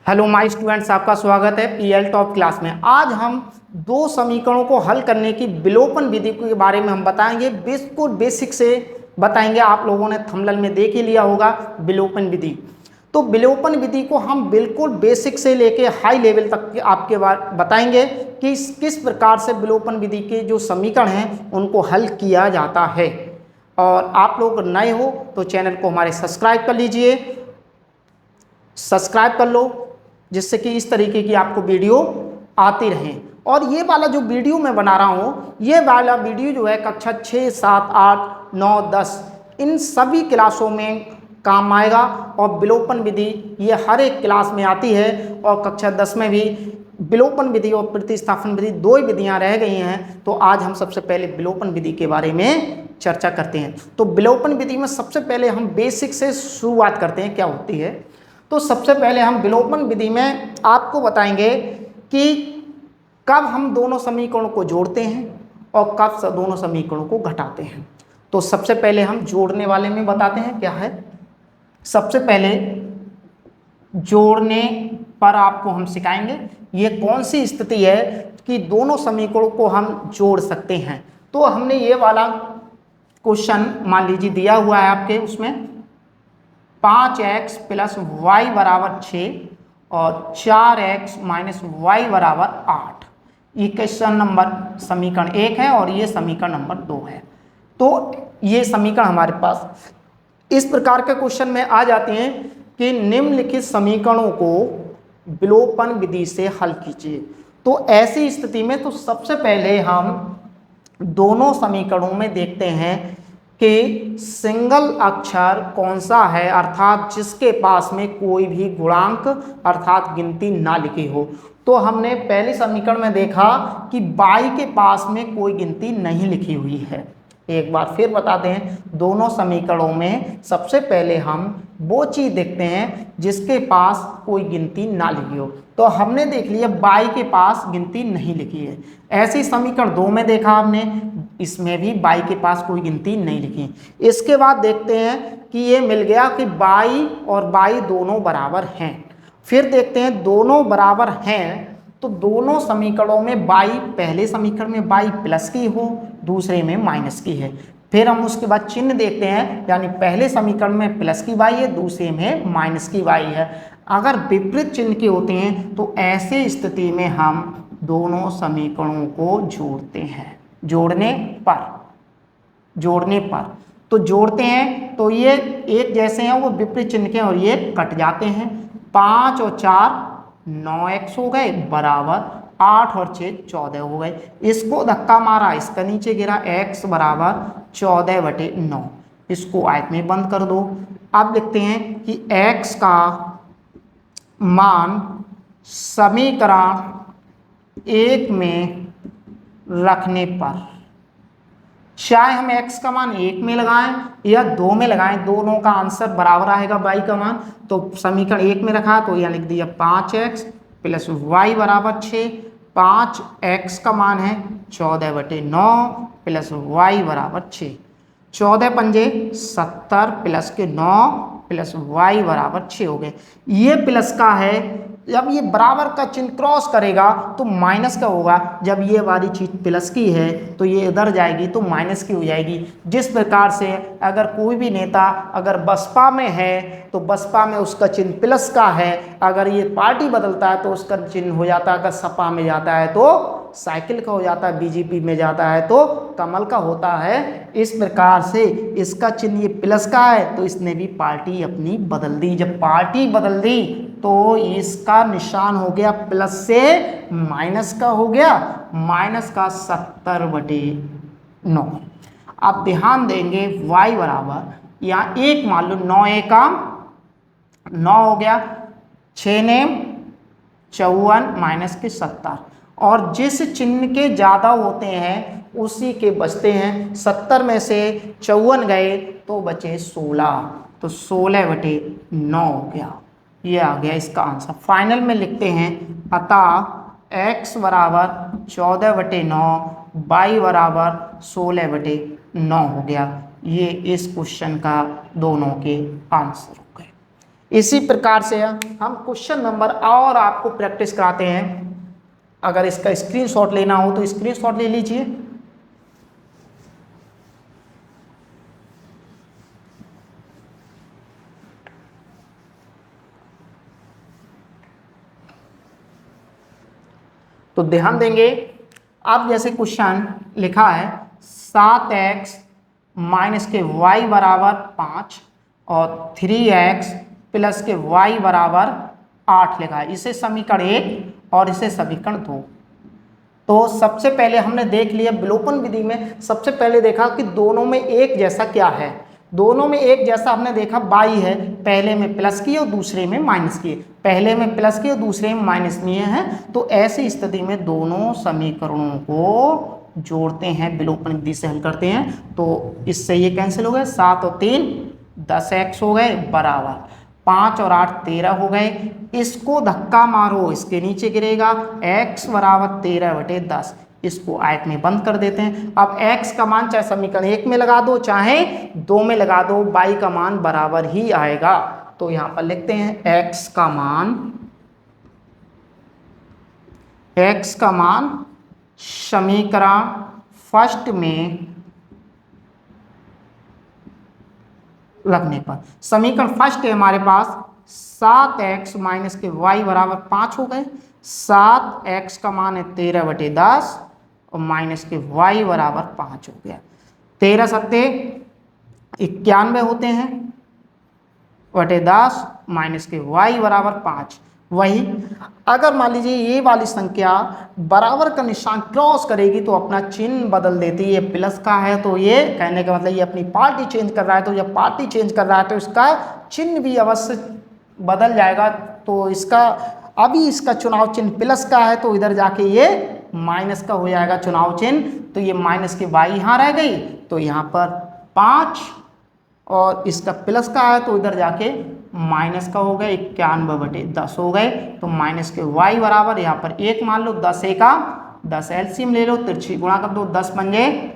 Hello my students, आपका स्वागत है पीएल टॉप क्लास में। आज हम दो समीकरणों को हल करने की विलोपन विधि के बारे में हम बताएंगे। बिल्कुल बेसिक से बताएंगे। आप लोगों ने थंबनेल में देख ही लिया होगा विलोपन विधि। तो विलोपन विधि को हम बिल्कुल बेसिक से लेके हाई लेवल तक आपके बताएंगे कि किस प्रकार से विलोपन विधि के जो समीकरण हैं उनको हल किया जाता है। और आप लोग नए हो तो चैनल को हमारे सब्सक्राइब कर लीजिए, सब्सक्राइब कर लो, जिससे कि इस तरीके की आपको वीडियो आती रहें। और ये वाला जो वीडियो मैं बना रहा हूँ, ये वाला वीडियो जो है कक्षा 6, 7, 8, 9, 10 इन सभी क्लासों में काम आएगा। और विलोपन विधि ये हर एक क्लास में आती है। और कक्षा 10 में भी विलोपन विधि और प्रतिस्थापन विधि दो ही विधियाँ रह गई हैं। तो आज हम सबसे पहले विलोपन विधि के बारे में चर्चा करते हैं। तो विलोपन विधि में सबसे पहले हम बेसिक से शुरुआत करते हैं क्या होती है। तो सबसे पहले हम विलोपन विधि में आपको बताएंगे कि कब हम दोनों समीकरणों को जोड़ते हैं और कब दोनों समीकरणों को घटाते हैं। तो सबसे पहले हम जोड़ने वाले में बताते हैं क्या है। सबसे पहले जोड़ने पर आपको हम सिखाएंगे ये कौन सी स्थिति है कि दोनों समीकरणों को हम जोड़ सकते हैं। तो हमने ये वाला क्वेश्चन मान लीजिए दिया हुआ है आपके, उसमें 5x प्लस वाई बराबर 6 और 4x माइनस वाई बराबर 8। ये क्वेश्चन नंबर समीकरण 1 है और ये समीकरण नंबर 2 है। तो ये समीकरण हमारे पास इस प्रकार के क्वेश्चन में आ जाते हैं कि निम्नलिखित समीकरणों को विलोपन विधि से हल कीजिए। तो ऐसी स्थिति में तो सबसे पहले हम दोनों समीकरणों में देखते हैं कि सिंगल अक्षर कौन सा है, अर्थात जिसके पास में कोई भी गुणांक अर्थात गिनती ना लिखी हो। तो हमने पहले समीकरण में देखा कि y के पास में कोई गिनती नहीं लिखी हुई है। एक बार फिर बताते हैं, दोनों समीकरणों में सबसे पहले हम वो चीज़ देखते हैं जिसके पास कोई गिनती ना लिखी हो। तो हमने देख लिया y के पास गिनती नहीं लिखी है। ऐसे समीकरण 2 में देखा हमने, इसमें भी y के पास कोई गिनती नहीं लिखी। इसके बाद देखते हैं कि ये मिल गया कि y और y दोनों बराबर हैं। फिर देखते हैं दोनों बराबर हैं तो दोनों समीकरणों में y, पहले समीकरण में y प्लस की हो, दूसरे में माइनस की है। फिर हम उसके बाद चिन्ह देखते हैं, यानी पहले समीकरण में प्लस की y है, दूसरे में माइनस की y है। अगर विपरीत चिन्ह के होते हैं तो ऐसे स्थिति में हम दोनों समीकरणों को जोड़ते हैं। जोड़ने पर तो जोड़ते हैं तो ये एक जैसे हैं, वो विपरीत चिन्ह के और ये कट जाते हैं। 5 और 4 9x हो गए बराबर 8 और 6 14 हो गए। इसको धक्का मारा, इसका नीचे गिरा, x बराबर 14/9। इसको आयत में बंद कर दो। अब लिखते हैं कि x का मान समीकरण 1 में रखने पर, चाहे हम x का मान 1 में लगाएं या 2 में लगाएं, दोनों का आंसर बराबर आएगा y का मान। तो समीकरण 1 में रखा तो यह लिख दिया 5x प्लस y बराबर 6। 5x का मान है 14/9 प्लस y बराबर 6। 14 पंजे 70 प्लस के 9 प्लस y बराबर 6 हो गए। ये प्लस का है, जब ये बराबर का चिन्ह क्रॉस करेगा तो माइनस का होगा। जब ये वाली चीज प्लस की है तो ये इधर जाएगी तो माइनस की हो जाएगी। जिस प्रकार से अगर कोई भी नेता अगर बसपा में है तो बसपा में उसका चिन्ह प्लस का है, अगर ये पार्टी बदलता है तो उसका चिन्ह हो जाता है, अगर सपा में जाता है तो साइकिल का हो जाता है, बीजेपी में जाता है तो कमल का होता है। इस प्रकार से इसका चिन्ह ये प्लस का है तो इसने भी पार्टी अपनी बदल दी। जब पार्टी बदल दी तो इसका निशान हो गया प्लस से माइनस का हो गया, माइनस का 70/9। आप ध्यान देंगे y बराबर यहाँ 1 मान लो, 9 का 9 हो गया, 6 ने 54 माइनस के 70। और जिस चिन्ह के ज़्यादा होते हैं उसी के बचते हैं। 70 में से 54 गए तो बचे 16, तो 16/9 हो गया। ये आ गया इसका आंसर। फाइनल में लिखते हैं, अतः x बराबर 14/9, y बराबर 16/9 हो गया। ये इस क्वेश्चन का दोनों के आंसर हो गए। इसी प्रकार से हम क्वेश्चन नंबर और आपको प्रैक्टिस कराते हैं। अगर इसका स्क्रीनशॉट लेना हो तो स्क्रीनशॉट ले लीजिए। तो ध्यान देंगे, अब जैसे क्वेश्चन लिखा है 7x माइनस के y बराबर 5 और 3x प्लस के y बराबर 8 लिखा है। इसे समीकरण 1 और इसे समीकरण 2। तो सबसे पहले हमने देख लिया विलोपन विधि में, सबसे पहले देखा कि दोनों में एक जैसा क्या है। दोनों में एक जैसा हमने देखा y है, पहले में प्लस किए और दूसरे में माइनस किए, पहले में प्लस किए और दूसरे में माइनस किए हैं। तो ऐसी स्थिति में दोनों समीकरणों को जोड़ते हैं, विलोपन विधि से हल करते हैं। तो इससे ये कैंसिल हो गए, 7 और 3 10x हो गए बराबर 5 और 8 13 हो गए। इसको धक्का मारो, इसके नीचे गिरेगा x बराबर 13/10। इसको आयत में बंद कर देते हैं। अब x का मान चाहे समीकरण 1 में लगा दो चाहे 2 में लगा दो, y का मान बराबर ही आएगा। तो यहां पर लिखते हैं x का मान समीकरण फर्स्ट में लगने पर, समीकरण फर्स्ट है हमारे पास 7x माइनस के y बराबर 5 हो गए। 7x का मान है 13/10 और माइनस के y बराबर 5 हो गया। 13 सत्ते 91 होते हैं बटे 10 माइनस के y बराबर 5। वही अगर मान लीजिए ये वाली संख्या बराबर का निशान क्रॉस करेगी तो अपना चिन्ह बदल देती है। ये प्लस का है तो ये कहने का मतलब ये अपनी पार्टी चेंज कर रहा है, तो जब पार्टी चेंज कर रहा है तो इसका चिन्ह भी अवश्य बदल जाएगा। तो इसका अभी इसका चुनाव चिन्ह प्लस का है तो इधर जाके ये माइनस का हो जाएगा चुनाव चिन्ह। तो ये माइनस की y यहाँ रह गई, तो यहाँ पर 5 और इसका प्लस का है तो इधर जाके माइनस का हो गया 91/10 हो गए। तो माइनस के y बराबर यहाँ पर 1 मान लो, 10 एका 10 एलसीएम ले लो, तिरछी गुणा कर दो, 10 पंजे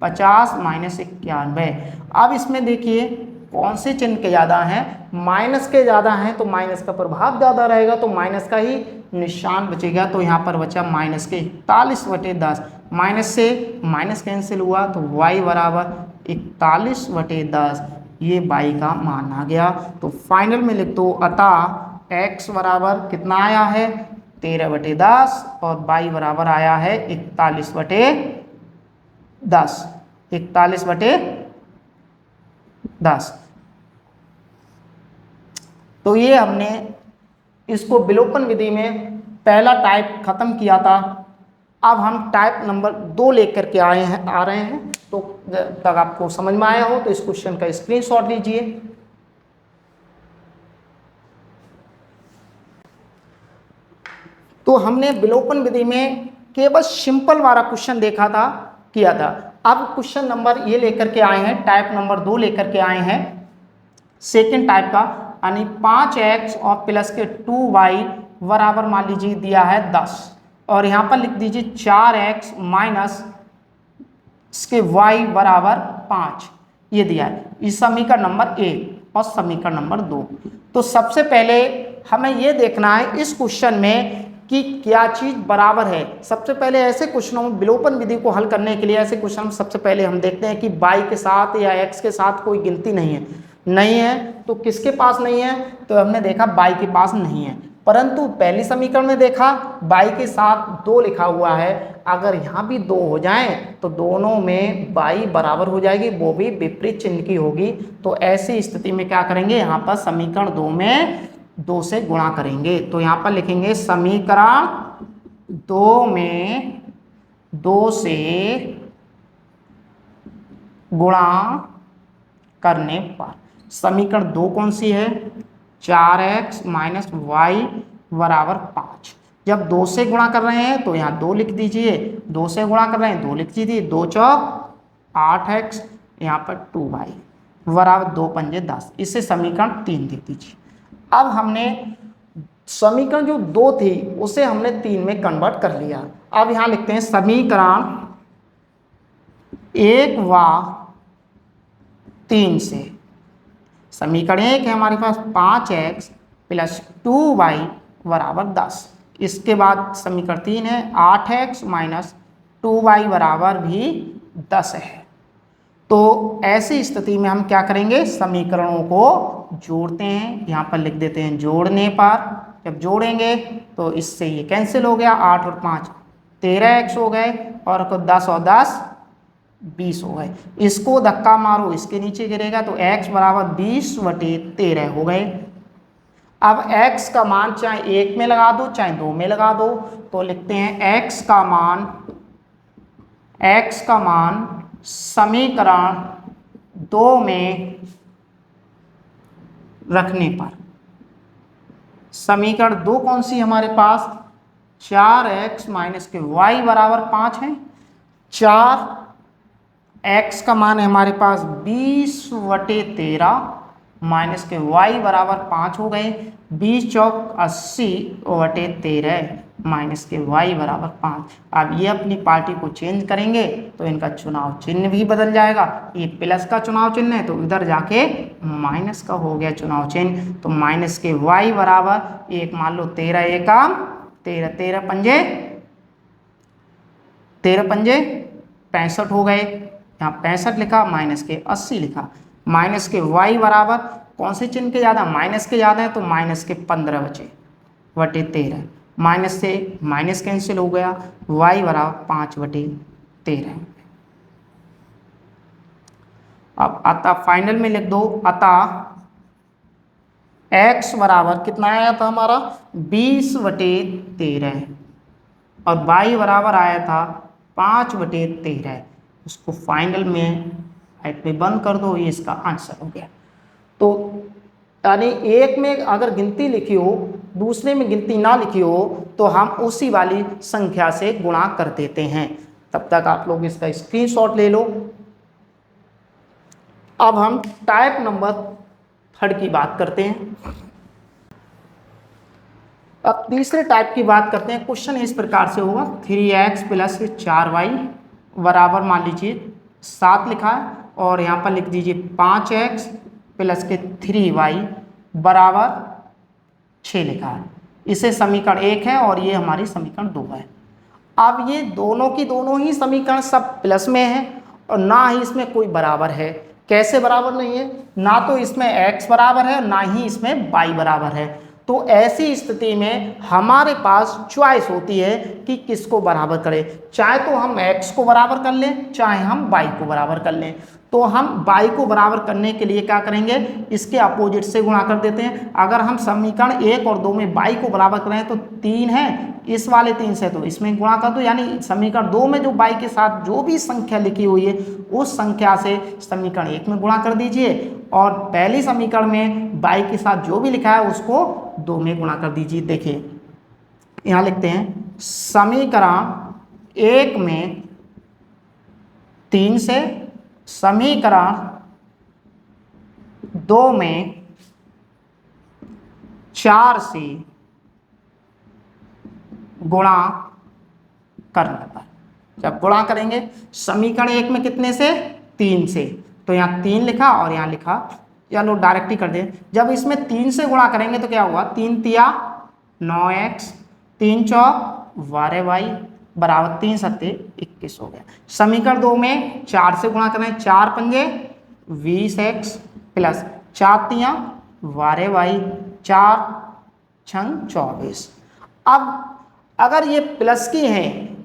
50 माइनस 91। अब इसमें देखिए कौन से चिन्ह के ज़्यादा हैं, माइनस के ज़्यादा हैं तो माइनस का प्रभाव ज़्यादा रहेगा, तो माइनस का ही निशान बचेगा। तो यहाँ पर बचा माइनस के 41/10, माइनस से माइनस कैंसिल हुआ तो y बराबर 41/10, ये y का मान आ गया। तो फाइनल में लिख दो, अतः x बराबर कितना आया है 13/10 और y बराबर आया है 41/10, 41/10। तो ये हमने इसको विलोपन विधि में पहला टाइप खत्म किया था। अब हम टाइप नंबर 2 लेकर के आ रहे हैं। तो जब तक आपको समझ में आया हो तो इस क्वेश्चन का स्क्रीनशॉट लीजिए। तो हमने विलोपन विधि में केवल सिंपल वाला क्वेश्चन देखा था, किया था। अब क्वेश्चन नंबर ये लेकर के आए हैं, टाइप नंबर 2 लेकर के आए हैं, सेकेंड टाइप का, यानी 5x और प्लस के 2y बराबर मान लीजिए दिया है 10 और यहाँ पर लिख दीजिए 4x माइनस इसके y बराबर 5, ये दिया है। इस समीकरण नंबर 1 और समीकरण नंबर 2। तो सबसे पहले हमें ये देखना है इस क्वेश्चन में कि क्या चीज़ बराबर है। सबसे पहले ऐसे क्वेश्चनों में विलोपन विधि को हल करने के लिए ऐसे क्वेश्चन सबसे पहले हम देखते हैं कि y के साथ या x के साथ कोई गिनती नहीं है। तो किसके पास नहीं है, तो हमने देखा y के पास नहीं है, परंतु पहली समीकरण में देखा y के साथ 2 लिखा हुआ है। अगर यहाँ भी 2 हो जाए तो दोनों में y बराबर हो जाएगी, वो भी विपरीत चिन्ह की होगी। तो ऐसी स्थिति में क्या करेंगे, यहाँ पर समीकरण 2 में 2 से गुणा करेंगे। तो यहाँ पर लिखेंगे समीकरण 2 में 2 से गुणा करने पर समीकरण 2 कौन सी है, 4x माइनस y बराबर 5। जब 2 से गुणा कर रहे हैं तो यहाँ 2 लिख दीजिए, 2 से गुणा कर रहे हैं 2 लिख दीजिए, 2 चौक 8x, यहाँ पर 2y बराबर 2 पंजे 10। इससे समीकरण 3 लिख दीजिए। अब हमने समीकरण जो 2 थी उसे हमने 3 में कन्वर्ट कर लिया। अब यहाँ लिखते हैं समीकरण 1 व 3 से समीकरण एक है हमारे पास 5x प्लस 2y बराबर 10। इसके बाद समीकरण 3 है 8x माइनस 2y बराबर भी 10 है। तो ऐसी स्थिति में हम क्या करेंगे, समीकरणों को जोड़ते हैं। यहाँ पर लिख देते हैं जोड़ने पर, जब जोड़ेंगे तो इससे ये कैंसिल हो गया, 8 और 5 13x हो गए, और 10 और 10 20 हो गए। इसको धक्का मारो इसके नीचे गिरेगा तो x बराबर 20/13 हो गए। अब x का मान चाहे 1 में लगा दो चाहे 2 में लगा दो, तो लिखते हैं x का मान समीकरण 2 में रखने पर, समीकरण 2 कौन सी हमारे पास, 4x माइनस के y बराबर 5 है। 4x का मान है हमारे पास 20/13 माइनस के y बराबर 5 हो गए। 20 चौक 80/13 माइनस के y बराबर 5। अब ये अपनी पार्टी को चेंज करेंगे तो इनका चुनाव चिन्ह भी बदल जाएगा। ये प्लस का चुनाव चिन्ह है तो इधर जाके माइनस का हो गया चुनाव चिन्ह। तो माइनस के y बराबर एक मान लो 13 एकम 13, 13 पंजे 65 हो गए। यहाँ 65 लिखा, माइनस के 80 लिखा। माइनस के y बराबर कौन से चिन्ह के ज़्यादा, माइनस के ज़्यादा है तो माइनस के 15 बटे 13, माइनस से माइनस कैंसिल हो गया, y बराबर 5/13। अब अतः फाइनल में लिख दो, अतः x बराबर कितना आया था हमारा 20/13 और y बराबर आया था 5/13। उसको फाइनल में राइट में बंद कर दो, ये इसका आंसर हो गया। तो यानी एक में अगर गिनती लिखी हो दूसरे में गिनती ना लिखी हो तो हम उसी वाली संख्या से गुणा कर देते हैं। तब तक आप लोग इसका स्क्रीनशॉट ले लो। अब हम टाइप नंबर 3 की बात करते हैं। अब तीसरे टाइप की बात करते हैं। क्वेश्चन इस प्रकार से होगा, 3x प्लस 4y बराबर मान लीजिए 7 लिखा है, और यहाँ पर लिख दीजिए 5x प्लस के 3y बराबर 6 लिखा है। इसे समीकरण 1 है और ये हमारी समीकरण 2 है। अब ये दोनों की दोनों ही समीकरण सब प्लस में है और ना ही इसमें कोई बराबर है। कैसे बराबर नहीं है, ना तो इसमें x बराबर है ना ही इसमें y बराबर है। तो ऐसी स्थिति में हमारे पास चॉइस होती है कि किसको बराबर करें। चाहे तो हम x को बराबर कर लें चाहे हम y को बराबर कर लें। तो हम y को बराबर करने के लिए क्या करेंगे, इसके अपोजिट से गुणा कर देते हैं। अगर हम समीकरण 1 और 2 में y को बराबर करें तो 3 है, इस वाले 3 से तो इसमें गुणा कर दो। यानी समीकरण 2 में जो y के साथ जो भी संख्या लिखी हुई है उस संख्या से समीकरण 1 में गुणा कर दीजिए, और पहली समीकरण में y के साथ जो भी लिखा है उसको 2 में गुणा कर दीजिए। देखिए यहाँ लिखते हैं समीकरण 1 में 3 से, समीकरण 2 में 4 से गुणा करने पर, जब गुणा करेंगे समीकरण 1 में कितने से 3 से, तो यहाँ 3 लिखा और यहाँ लिखा, चलो डायरेक्ट ही कर दे। जब इसमें 3 से गुणा करेंगे तो क्या हुआ, 3 तिया 9x, 3 चौक 12y बराबर 3 सत्ते 21 हो गया। समीकरण 2 में 4 से गुणा करें, 4 पंजे 20x प्लस 4 तिया 12y, 4 छंग 24। अब अगर ये प्लस की हैं,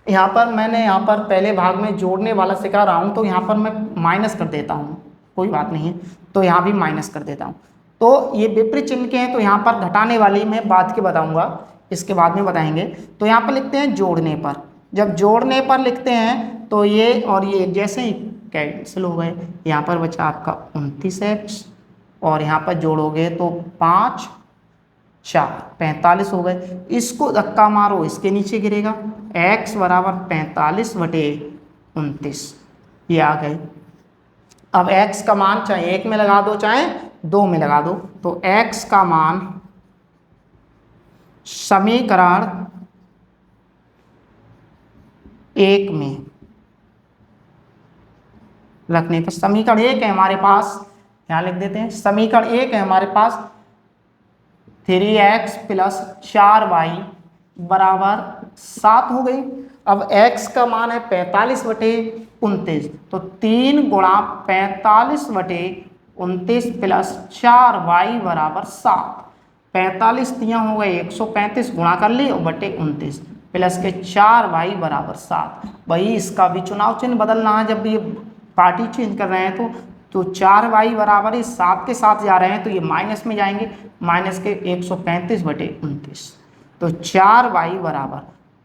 यहाँ पर मैंने यहाँ पर पहले भाग में जोड़ने वाला सिखा रहा हूँ तो यहाँ पर मैं माइनस कर देता हूँ, कोई बात नहीं है, तो यहाँ भी माइनस कर देता हूँ। तो ये विपरीत चिन्ह के हैं तो यहाँ पर घटाने वाली मैं बात के बताऊँगा, इसके बाद में बताएंगे। तो यहाँ पर लिखते हैं जोड़ने पर, जब जोड़ने पर लिखते हैं तो ये और ये जैसे ही कैंसिल हो गए। यहाँ पर बचा आपका 29x और यहाँ पर जोड़ोगे तो 5 4 45 हो गए। इसको धक्का मारो इसके नीचे गिरेगा, x बराबर 45/29 ये आ गए। अब x का मान चाहे 1 में लगा दो चाहे 2 में लगा दो, तो x का मान समीकरण 1 में रखने पर, समीकरण 1 है हमारे पास, यहाँ लिख देते हैं। समीकरण 1 है हमारे पास 3x प्लस 4y बराबर 7 हो गई। अब x का मान है 45/29, तो 3 गुणा 45/29 प्लस 4y बराबर 7। 45 दिया हो गए 135 गुणा कर ली और बटे 29 प्लस के 4y बराबर 7। भाई इसका भी चुनाव चिन्ह बदलना है, जब ये पार्टी चेंज कर रहे हैं तो 4y बराबर ही 7 के साथ जा रहे हैं तो ये माइनस में जाएंगे, माइनस के 135/29, तो 4y बराबर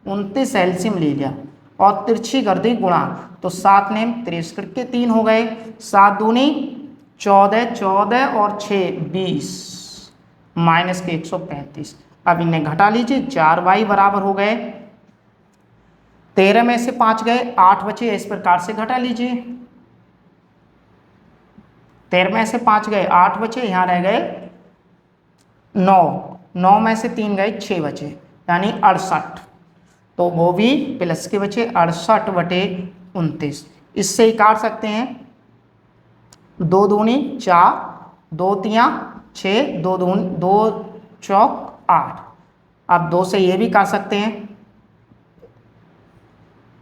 29 एलसीएम ले लिया और तिरछी कर दी गुणा, तो 7 ने 63 के 3 हो गए, 7 दूनी 14, 14 और 6 20 माइनस के 135। अब इन्हें घटा लीजिए, 4y बराबर हो गए 13 में से 5 गए 8 बचे, इस प्रकार से घटा लीजिए। 13 में से 5 गए 8 बचे, यहाँ रह गए 9 में से 3 गए 6 बचे, यानी 68, तो वो भी प्लस के बचे 68/29। इससे ही काट सकते हैं, 2 दूनी 4, 2 तियाँ 6, 2 चौक 8। अब 2 से ये भी काट सकते हैं,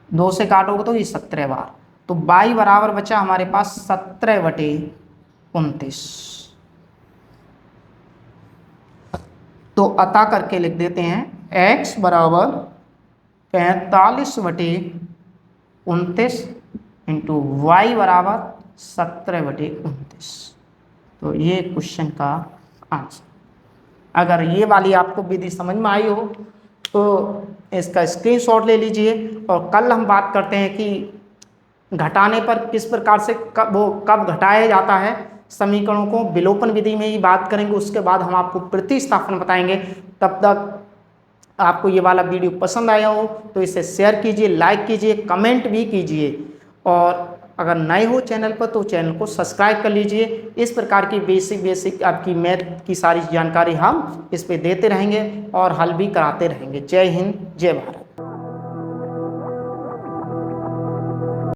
2 से काटोगे तो ये 17 बार, तो y बराबर बचा हमारे पास 17/29। तो अतः करके लिख देते हैं x बराबर 45/29 इंटू y बराबर 17/29। तो ये क्वेश्चन का आंसर। अगर ये वाली आपको विधि समझ में आई हो तो इसका स्क्रीनशॉट ले लीजिए, और कल हम बात करते हैं कि घटाने पर किस प्रकार से कब घटाया जाता है समीकरणों को, विलोपन विधि में ही बात करेंगे। उसके बाद हम आपको प्रतिस्थापन बताएंगे। तब तक आपको ये वाला वीडियो पसंद आया हो तो इसे शेयर कीजिए, लाइक कीजिए, कमेंट भी कीजिए, और अगर नए हो चैनल पर तो चैनल को सब्सक्राइब कर लीजिए। इस प्रकार की बेसिक आपकी मैथ की सारी जानकारी हम इस पे देते रहेंगे और हल भी कराते रहेंगे। जय हिंद, जय भारत।